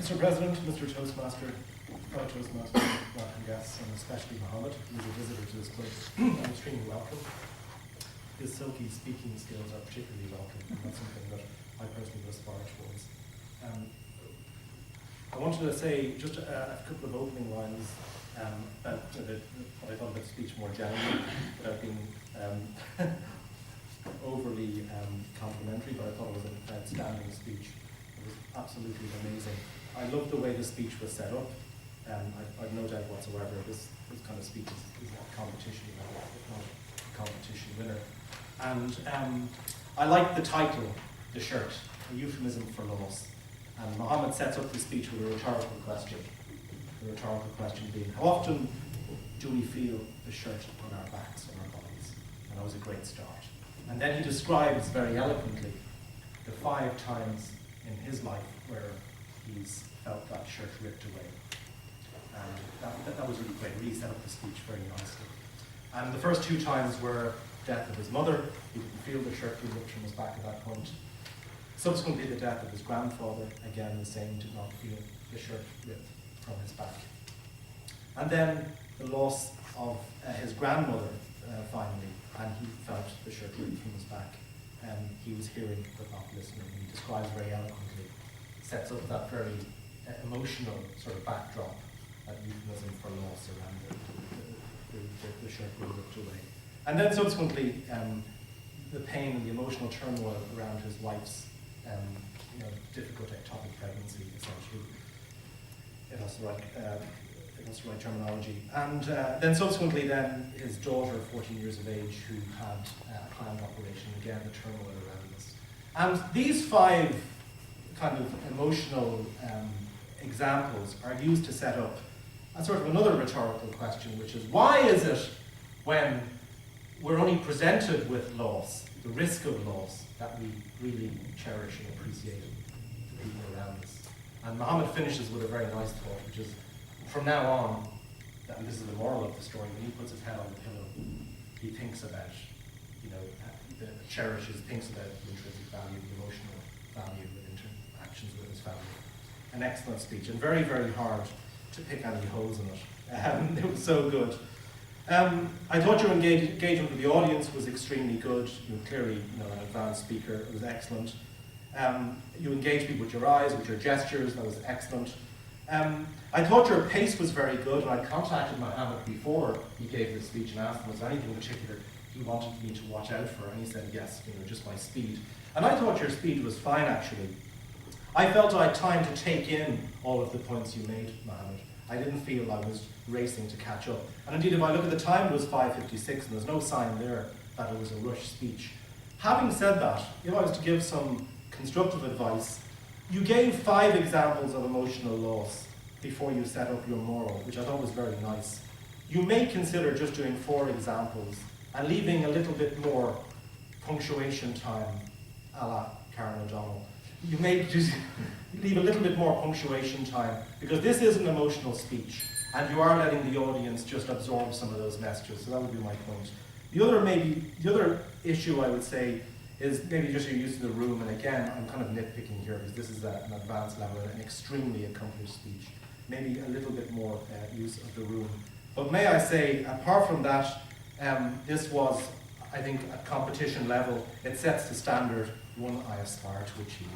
Mr. President, Mr. Toastmaster, fellow Toastmasters, welcome guests, and especially Mohammed, who is a visitor to this place. I'm extremely welcome. His silky speaking skills are particularly welcome, and that's something that I personally aspire towards. I wanted to say just a couple of opening lines about what I thought about the speech more generally, without being overly complimentary, but I thought it was an outstanding speech. It was absolutely amazing. I love the way the speech was set up. I've no doubt whatsoever this kind of speech is a competition level, if not a competition winner. And I like the title, The Shirt, a euphemism for loss. And Mohammed sets up the speech with a rhetorical question. The rhetorical question being, how often do we feel the shirt on our backs, on our bodies? And that was a great start. And then he describes very eloquently the 5 times in his life where he's felt that shirt ripped away. And that was really great, really set up the speech very nicely. And the first 2 times were death of his mother. He didn't feel the shirt being ripped from his back at that point. Subsequently, the death of his grandfather, again the same, did not feel the shirt ripped from his back. And then the loss of his grandmother, finally, and he felt the shirt ripped from his back. He was hearing but not listening. And he describes very eloquently, sets up that very emotional sort of backdrop, that euphemism for loss around the shirt being ripped away. And then subsequently, the pain and the emotional turmoil around his wife's difficult ectopic pregnancy, essentially. It has the right terminology. And then subsequently his daughter, 14 years of age, who had a planned operation, again the turmoil around this. And these 5 kind of emotional examples are used to set up a sort of another rhetorical question, which is, why is it when we're only presented with loss, the risk of loss, that we really cherish and appreciate the people around us? And Mohammed finishes with a very nice thought, which is, from now on, and this is the moral of the story, when he puts his head on the pillow, he thinks about, cherishes, thinks about the intrinsic value, the emotional value of interactions with his family. An excellent speech, and very, very hard to pick any holes in it. It was so good. I thought your engagement with the audience was extremely good. You were clearly an advanced speaker. It was excellent. You engaged people with your eyes, with your gestures. That was excellent. I thought your pace was very good, and I contacted Mohammed before he gave the speech and asked him, was there anything in particular he wanted me to watch out for? And he said, yes, just my speed. And I thought your speed was fine, actually. I felt I had time to take in all of the points you made, Mohammed. I didn't feel I was racing to catch up. And indeed, if I look at the time, it was 5:56, and there's no sign there that it was a rushed speech. Having said that, if I was to give some constructive advice, you gave 5 examples of emotional loss before you set up your moral, which I thought was very nice. You may consider just doing 4 examples and leaving a little bit more punctuation time, a la Karen O'Donnell. You may just leave a little bit more punctuation time, because this is an emotional speech, and you are letting the audience just absorb some of those messages, so that would be my point. The other issue I would say is maybe just your use of the room, and again, I'm kind of nitpicking here, because this is an advanced level, an extremely accomplished speech. Maybe a little bit more use of the room. But may I say, apart from that, this was, I think, at competition level, it sets the standard one I aspire to achieve.